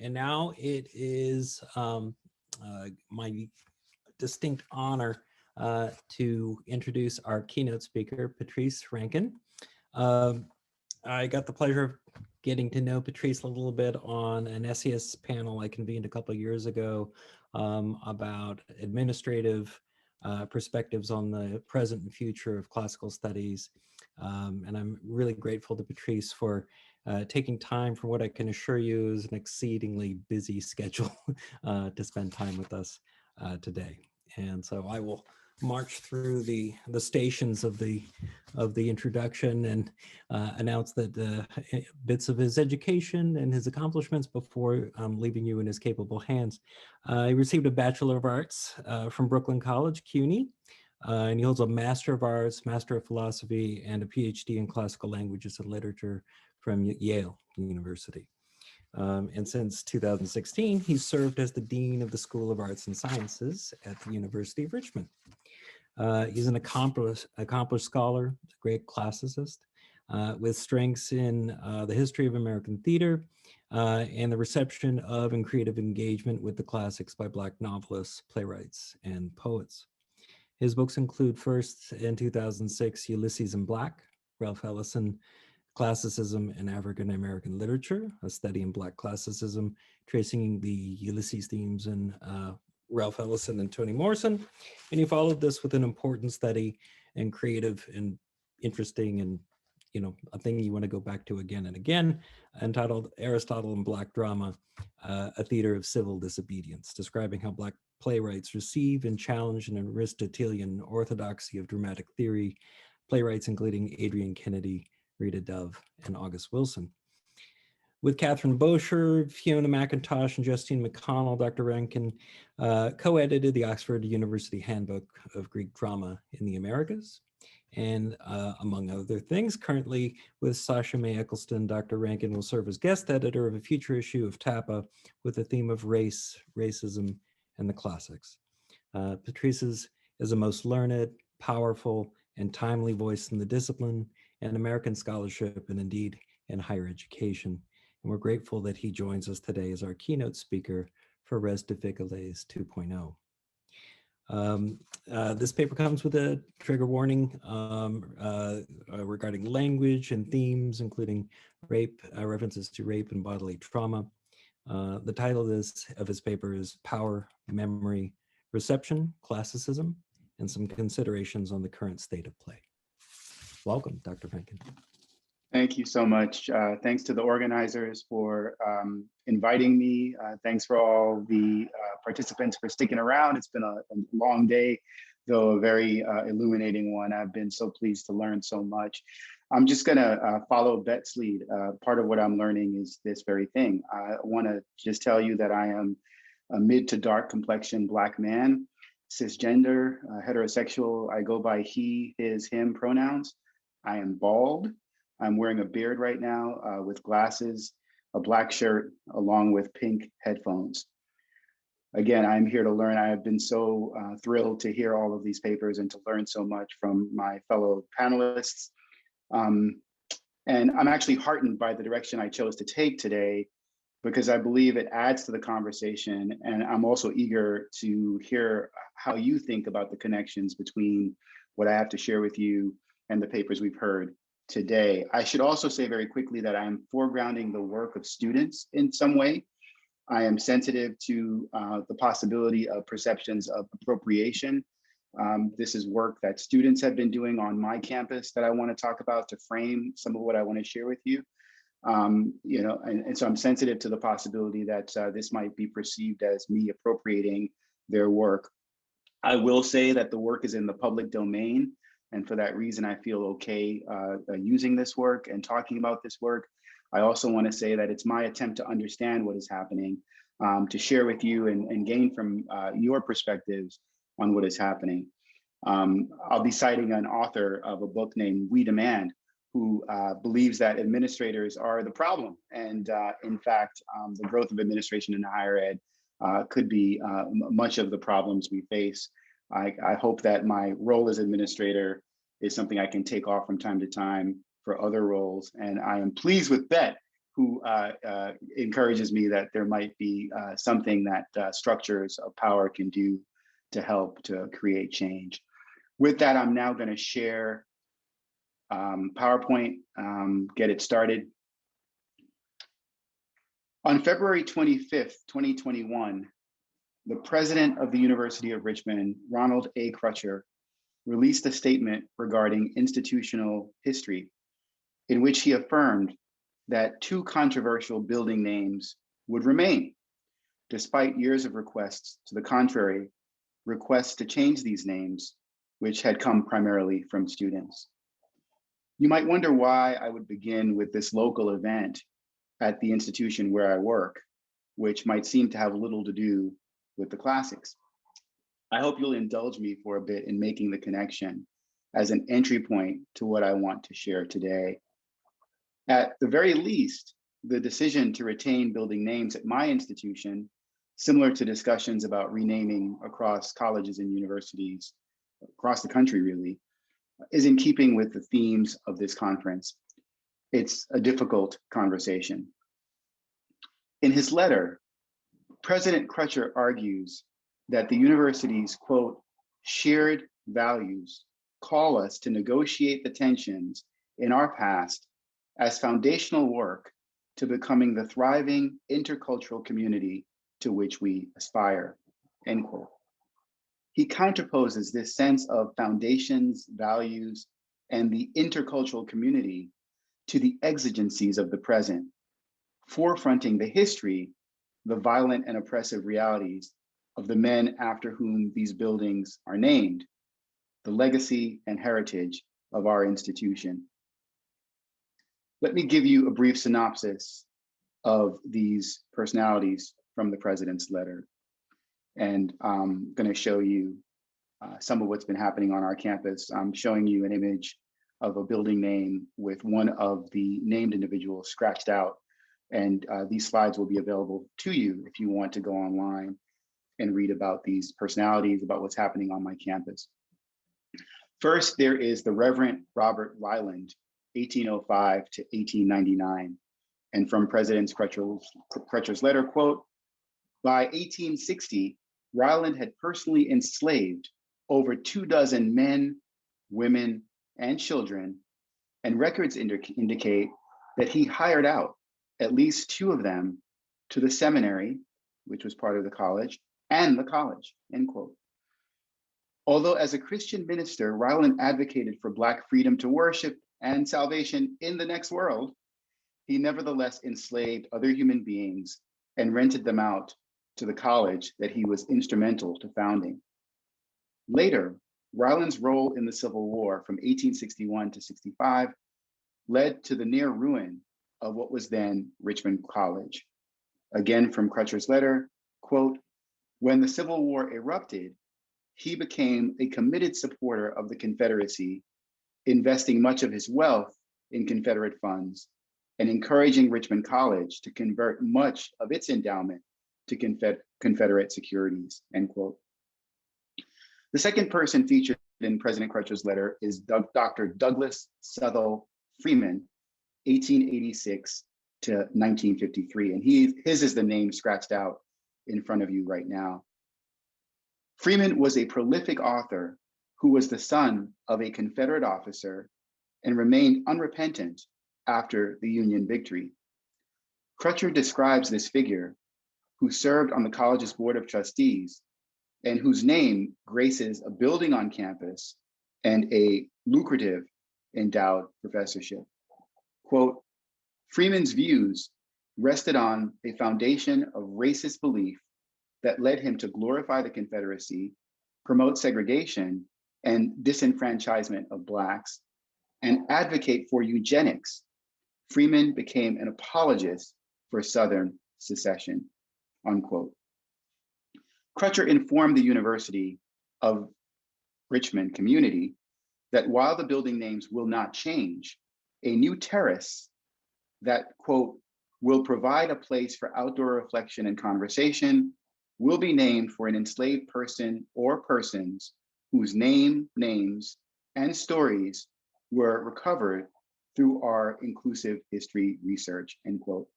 And now it is my distinct honor to introduce our keynote speaker, Patrice Rankine. Um, I got the pleasure of getting to know Patrice a little bit on an SES panel I convened a couple of years ago about administrative perspectives on the present and future of classical studies. And I'm really grateful to Patrice for taking time from what I can assure you is an exceedingly busy schedule to spend time with us today. And so I will march through the stations of the introduction and announce that bits of his education and his accomplishments before leaving you in his capable hands. He received a Bachelor of Arts from Brooklyn College, CUNY, and he holds a Master of Arts, Master of Philosophy, and a PhD in Classical Languages and Literature from Yale University. And since 2016, he's served as the Dean of the School of Arts and Sciences at the University of Richmond. He's an accomplished scholar, a great classicist, with strengths in the history of American theater and the reception of and creative engagement with the classics by Black novelists, playwrights, and poets. His books include first in 2006, Ulysses in Black, Ralph Ellison, Classicism and African American Literature, a study in Black classicism, tracing the Ulysses themes in Ralph Ellison and Toni Morrison. And he followed this with an important study and creative and interesting and, you know, a thing you want to go back to again and again, entitled Aristotle and Black Drama, a theater of civil disobedience, describing how Black playwrights receive and challenge an Aristotelian orthodoxy of dramatic theory, playwrights including Adrian Kennedy, Rita Dove, and August Wilson. With Catherine Bosher, Fiona McIntosh, and Justine McConnell, Dr. Rankine co-edited the Oxford University Handbook of Greek Drama in the Americas. And among other things, currently with Sasha May Eccleston, Dr. Rankine will serve as guest editor of a future issue of TAPA with the theme of race, racism, and the classics. Patrice is a most learned, powerful, and timely voice in the discipline and American scholarship, and indeed in higher education. And we're grateful that he joins us today as our keynote speaker for Res Difficiles 2.0. This paper comes with a trigger warning regarding language and themes, including rape, references to rape and bodily trauma. The title of his paper is Power, Memory, Reception, Classicism, and some considerations on the current state of play. Welcome, Dr. Rankine. Thank you so much. Thanks to the organizers for inviting me. Thanks for all the participants for sticking around. It's been a long day, though a very illuminating one. I've been so pleased to learn so much. I'm just gonna follow Bet's lead. Part of what I'm learning is this very thing. I wanna just tell you that I am a mid to dark complexion Black man, cisgender, heterosexual. I go by he, his, him pronouns. I am bald. I'm wearing a beard right now with glasses, a black shirt, along with pink headphones. Again, I'm here to learn. I have been so thrilled to hear all of these papers and to learn so much from my fellow panelists. And I'm actually heartened by the direction I chose to take today, because I believe it adds to the conversation. And I'm also eager to hear how you think about the connections between what I have to share with you and the papers we've heard today. I should also say very quickly that I am foregrounding the work of students in some way. I am sensitive to the possibility of perceptions of appropriation. This is work that students have been doing on my campus that I want to talk about to frame some of what I want to share with you. You know, and so I'm sensitive to the possibility that this might be perceived as me appropriating their work. I will say that the work is in the public domain. And for that reason, I feel okay using this work and talking about this work. I also want to say that it's my attempt to understand what is happening, to share with you and gain from your perspectives on what is happening. I'll be citing an author of a book named We Demand, who believes that administrators are the problem. And in fact, the growth of administration in higher ed could be much of the problems we face. I hope that my role as administrator is something I can take off from time to time for other roles. And I am pleased with Bet who encourages me that there might be something that structures of power can do to help to create change. With that, I'm now going to share PowerPoint, get it started. On February 25th, 2021, the president of the University of Richmond, Ronald A. Crutcher, released a statement regarding institutional history in which he affirmed that two controversial building names would remain, despite years of requests to the contrary, requests to change these names, which had come primarily from students. You might wonder why I would begin with this local event at the institution where I work, which might seem to have little to do with the classics. I hope you'll indulge me for a bit in making the connection as an entry point to what I want to share today. At the very least, the decision to retain building names at my institution, similar to discussions about renaming across colleges and universities across the country really, is in keeping with the themes of this conference. It's a difficult conversation. In his letter, President Crutcher argues that the university's, quote, shared values call us to negotiate the tensions in our past as foundational work to becoming the thriving intercultural community to which we aspire, end quote. He counterposes this sense of foundations, values, and the intercultural community to the exigencies of the present, forefronting the history, the violent and oppressive realities of the men after whom these buildings are named, the legacy and heritage of our institution. Let me give you a brief synopsis of these personalities from the president's letter. And I'm going to show you some of what's been happening on our campus. I'm showing you an image of a building name with one of the named individuals scratched out. And these slides will be available to you if you want to go online and read about these personalities, about what's happening on my campus. First, there is the Reverend Robert Ryland, 1805 to 1899. And from President Crutcher's letter, quote, by 1860, Ryland had personally enslaved over 24 men, women, and children, and records indicate that he hired out at least 2 of them to the seminary, which was part of the college, and the college, end quote. Although as a Christian minister, Ryland advocated for Black freedom to worship and salvation in the next world, he nevertheless enslaved other human beings and rented them out to the college that he was instrumental to founding. Later, Ryland's role in the Civil War from 1861 to 65 led to the near ruin of what was then Richmond College. Again, from Crutcher's letter, quote, when the Civil War erupted, he became a committed supporter of the Confederacy, investing much of his wealth in Confederate funds and encouraging Richmond College to convert much of its endowment to Confederate securities, end quote. The second person featured in President Crutcher's letter is Dr. Douglas Southall Freeman, 1886 to 1953. And his is the name scratched out in front of you right now. Freeman was a prolific author who was the son of a Confederate officer and remained unrepentant after the Union victory. Crutcher describes this figure, who served on the college's board of trustees and whose name graces a building on campus and a lucrative endowed professorship. Quote, Freeman's views rested on a foundation of racist belief that led him to glorify the Confederacy, promote segregation and disenfranchisement of Blacks, and advocate for eugenics. Freeman became an apologist for Southern secession, unquote. Crutcher informed the University of Richmond community that while the building names will not change, a new terrace that, quote, will provide a place for outdoor reflection and conversation will be named for an enslaved person or persons whose names, and stories were recovered through our inclusive history research, end quote.